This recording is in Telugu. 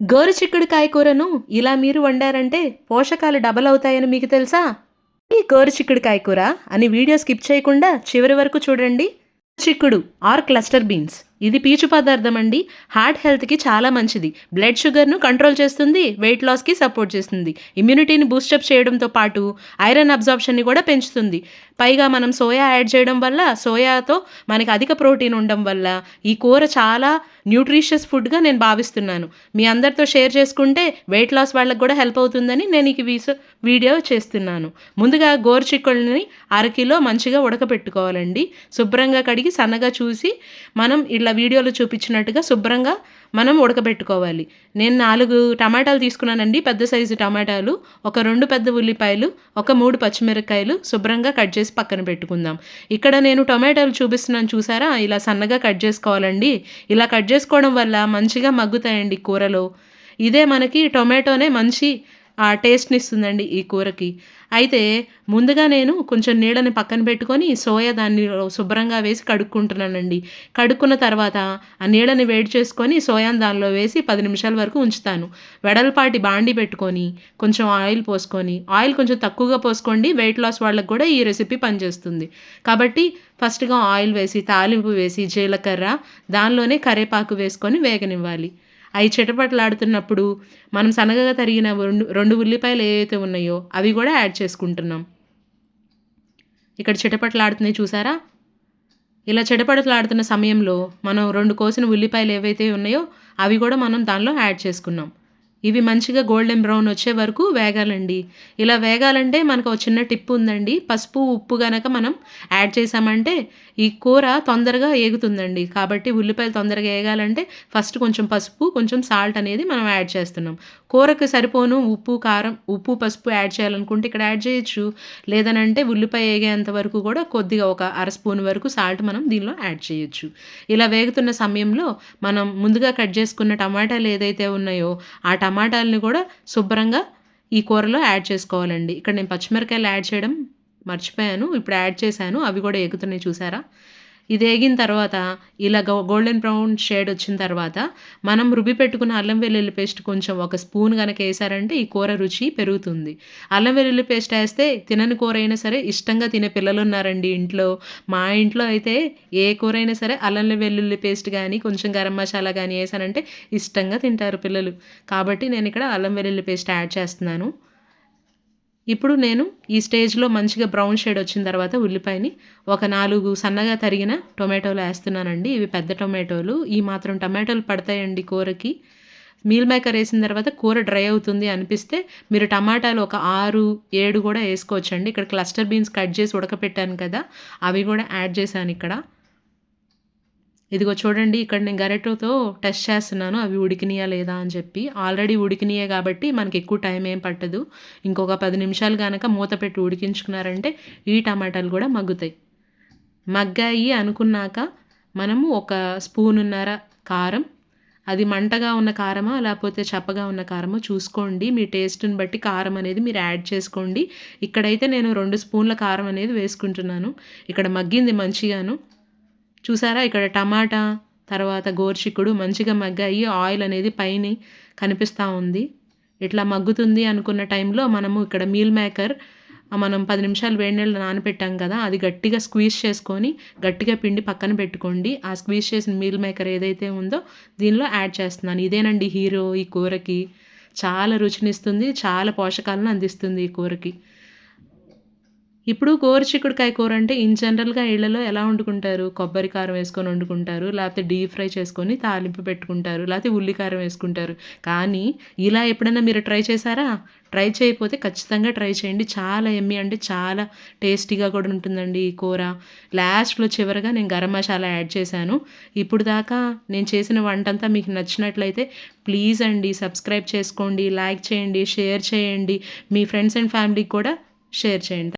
గోరుచిక్కుడుకాయ కూరను ఇలా మీరు వండారంటే పోషకాలు డబల్ అవుతాయని మీకు తెలుసా? ఈ గోరుచిక్కుడుకాయ కూర అని వీడియో స్కిప్ చేయకుండా చివరి వరకు చూడండి. చిక్కుడు ఆర్ క్లస్టర్ బీన్స్ ఇది పీచు పదార్థం అండి. హార్ట్ హెల్త్కి చాలా మంచిది. బ్లడ్ షుగర్ను కంట్రోల్ చేస్తుంది, వెయిట్ లాస్కి సపోర్ట్ చేస్తుంది, ఇమ్యూనిటీని బూస్టప్ చేయడంతో పాటు ఐరన్ అబ్జార్ప్షన్ని కూడా పెంచుతుంది. పైగా మనం సోయా యాడ్ చేయడం వల్ల, సోయాతో మనకి అధిక ప్రోటీన్ ఉండడం వల్ల ఈ కూర చాలా న్యూట్రిషియస్ ఫుడ్గా నేను భావిస్తున్నాను. మీ అందరితో షేర్ చేసుకుంటే వెయిట్ లాస్ వాళ్ళకి కూడా హెల్ప్ అవుతుందని నేను ఈ వీడియో చేస్తున్నాను. ముందుగా గోరుచిక్కుడుని అరకిలో మంచిగా ఉడకపెట్టుకోవాలండి. శుభ్రంగా కడిగి సన్నగా చూసి మనం ఇలా వీడియోలో చూపించినట్టుగా శుభ్రంగా మనం ఉడకబెట్టుకోవాలి. నేను 4 టమాటాలు తీసుకున్నానండి, పెద్ద సైజు టమాటాలు, ఒక 2 పెద్ద ఉల్లిపాయలు, ఒక 3 పచ్చిమిరపకాయలు శుభ్రంగా కట్ చేసి పక్కన పెట్టుకుందాం. ఇక్కడ నేను టమాటాలు చూపిస్తున్నాను చూసారా, ఇలా సన్నగా కట్ చేసుకోవాలండి. ఇలా కట్ చేసుకోవడం వల్ల మంచిగా మగ్గుతాయండి కూరలో. ఇదే మనకి టొమాటోనే మంచి టేస్ట్ని ఇస్తుందండి ఈ కూరకి. అయితే ముందుగా నేను కొంచెం నీళ్ళని పక్కన పెట్టుకొని సోయా దాన్ని శుభ్రంగా వేసి కడుక్కుంటున్నానండి. కడుక్కున్న తర్వాత ఆ నీళ్ళని వేడి చేసుకొని సోయాని దానిలో వేసి 10 నిమిషాల వరకు ఉంచుతాను. వెడల్పాటి బాండి పెట్టుకొని కొంచెం ఆయిల్ పోసుకొని, ఆయిల్ కొంచెం తక్కువగా పోసుకోండి, వెయిట్ లాస్ వాళ్ళకి కూడా ఈ రెసిపీ పనిచేస్తుంది. కాబట్టి ఫస్ట్గా ఆయిల్ వేసి, తాలింపు వేసి, జీలకర్ర, దానిలోనే కరివేపాకు వేసుకొని వేగనివ్వాలి. అవి చిటపటలాడుతున్నప్పుడు మనం సన్నగా తరిగిన 2 ఉల్లిపాయలు ఏవైతే ఉన్నాయో అవి కూడా యాడ్ చేసుకుంటున్నాం. ఇక్కడ చిటపటలాడుతున్నాయి చూసారా? ఇలా చిటపటలాడుతున్న సమయంలో మనం 2 కోసిన ఉల్లిపాయలు ఏవైతే ఉన్నాయో అవి కూడా మనం దానిలో యాడ్ చేసుకున్నాం. ఇవి మంచిగా గోల్డెన్ బ్రౌన్ వచ్చే వరకు వేగాలండి. ఇలా వేగాలంటే మనకు ఒక చిన్న టిప్ ఉందండి. పసుపు, ఉప్పు గనక మనం యాడ్ చేసామంటే ఈ కూర తొందరగా ఏగుతుందండి. కాబట్టి ఉల్లిపాయలు తొందరగా ఏగాలంటే ఫస్ట్ కొంచెం పసుపు, కొంచెం సాల్ట్ అనేది మనం యాడ్ చేస్తున్నాం. కూరకు సరిపోను ఉప్పు, కారం, ఉప్పు, పసుపు యాడ్ చేయాలనుకుంటే ఇక్కడ యాడ్ చేయొచ్చు. లేదనంటే ఉల్లిపాయ ఏగేంత వరకు కూడా కొద్దిగా ఒక అర స్పూన్ వరకు సాల్ట్ మనం దీనిలో యాడ్ చేయొచ్చు. ఇలా వేగుతున్న సమయంలో మనం ముందుగా కట్ చేసుకున్న టమాటాలు ఏదైతే ఉన్నాయో ఆ టమాటాలని కూడా శుభ్రంగా ఈ కూరలో యాడ్ చేసుకోవాలండి. ఇక్కడ నేను పచ్చిమిరకాయలు యాడ్ చేయడం మర్చిపోయాను, ఇప్పుడు యాడ్ చేశాను. అవి కూడా ఎగుతున్నాయి చూసారా? ఇది వేగిన తర్వాత ఇలా గోల్డెన్ బ్రౌన్ షేడ్ వచ్చిన తర్వాత మనం రుబ్బి పెట్టుకున్న అల్లం వెల్లుల్లి పేస్ట్ కొంచెం ఒక స్పూన్ కనుక వేసారంటే ఈ కూర రుచి పెరుగుతుంది. అల్లం వెల్లుల్లి పేస్ట్ వేస్తే తినని కూర అయినా సరే ఇష్టంగా తినే పిల్లలు ఉన్నారండి ఇంట్లో. మా ఇంట్లో అయితే ఏ కూర అయినా సరే అల్లం వెల్లుల్లి పేస్ట్ కానీ కొంచెం గరం మసాలా కానీ వేసానంటే ఇష్టంగా తింటారు పిల్లలు. కాబట్టి నేను ఇక్కడ అల్లం వెల్లుల్లి పేస్ట్ యాడ్ చేస్తున్నాను. ఇప్పుడు నేను ఈ స్టేజ్లో మంచిగా బ్రౌన్ షేడ్ వచ్చిన తర్వాత ఉల్లిపాయని ఒక 4 సన్నగా తరిగిన టొమాటోలు వేస్తున్నానండి. ఇవి పెద్ద టొమాటోలు. ఈ మాత్రం టొమాటోలు పడతాయండి కూరకి. మీల్ మేకర్ వేసిన తర్వాత కూర డ్రై అవుతుంది అనిపిస్తే మీరు టమాటాలు ఒక 6, 7 కూడా వేసుకోవచ్చండి. ఇక్కడ క్లస్టర్ బీన్స్ కట్ చేసి ఉడకపెట్టాను కదా, అవి కూడా యాడ్ చేశాను ఇక్కడ. ఇదిగో చూడండి, ఇక్కడ నేను గరెటతో టెస్ట్ చేస్తున్నాను అవి ఉడికినాయా లేదా అని చెప్పి. ఆల్రెడీ ఉడికినాయే కాబట్టి మనకి ఎక్కువ టైం ఏం పట్టదు. ఇంకొక 10 నిమిషాలు కనుక మూత పెట్టి ఉడికించుకున్నారంటే ఈ టమాటాలు కూడా మగ్గుతాయి. మగ్గాయి అనుకున్నాక మనము ఒక స్పూనున్నర కారం, అది మంటగా ఉన్న కారమా లేకపోతే చప్పగా ఉన్న కారమో చూసుకోండి. మీ టేస్ట్ని బట్టి కారం అనేది మీరు యాడ్ చేసుకోండి. ఇక్కడైతే నేను 2 స్పూన్ల కారం అనేది వేసుకుంటున్నాను. ఇక్కడ మగ్గింది మంచిగాను. చూసారా, ఇక్కడ టమాటా తర్వాత గోరుచిక్కుడు మంచిగా మగ్గాయి. ఆయిల్ అనేది పైన కనిపిస్తూ ఉంది. ఇట్లా మగ్గుతుంది అనుకున్న టైంలో మనము ఇక్కడ మీల్ మేకర్ మనం 10 నిమిషాలు వేడి నీళ్ళు నానబెట్టాం కదా, అది గట్టిగా స్క్వీజ్ చేసుకొని గట్టిగా పిండి పక్కన పెట్టుకోండి. ఆ స్క్వీజ్ చేసిన మీల్ మేకర్ ఏదైతే ఉందో దీనిలో యాడ్ చేస్తున్నాను. ఇదేనండి హీరో ఈ కూరకి. చాలా రుచినిస్తుంది, చాలా పోషకాలను అందిస్తుంది ఈ కూరకి. ఇప్పుడు గోరుచిక్కుడుకాయ కూర అంటే ఇన్ జనరల్గా ఇళ్లలో ఎలా వండుకుంటారు? కొబ్బరి కారం వేసుకొని వండుకుంటారు, లేకపోతే డీప్ ఫ్రై చేసుకొని తాలింపు పెట్టుకుంటారు, లేకపోతే ఉల్లికారం వేసుకుంటారు. కానీ ఇలా ఎప్పుడైనా మీరు ట్రై చేశారా? ట్రై చేయకపోతే ఖచ్చితంగా ట్రై చేయండి. చాలా యమ్మీ, అంటే చాలా టేస్టీగా కూడా ఉంటుందండి ఈ కూర. లాస్ట్లో చివరగా నేను గరం మసాలా యాడ్ చేశాను. ఇప్పుడు దాకా నేను చేసిన వంటంతా మీకు నచ్చినట్లయితే ప్లీజ్ అండి సబ్స్క్రైబ్ చేసుకోండి, లైక్ చేయండి, షేర్ చేయండి, మీ ఫ్రెండ్స్ అండ్ ఫ్యామిలీకి కూడా షేర్ చేయండి.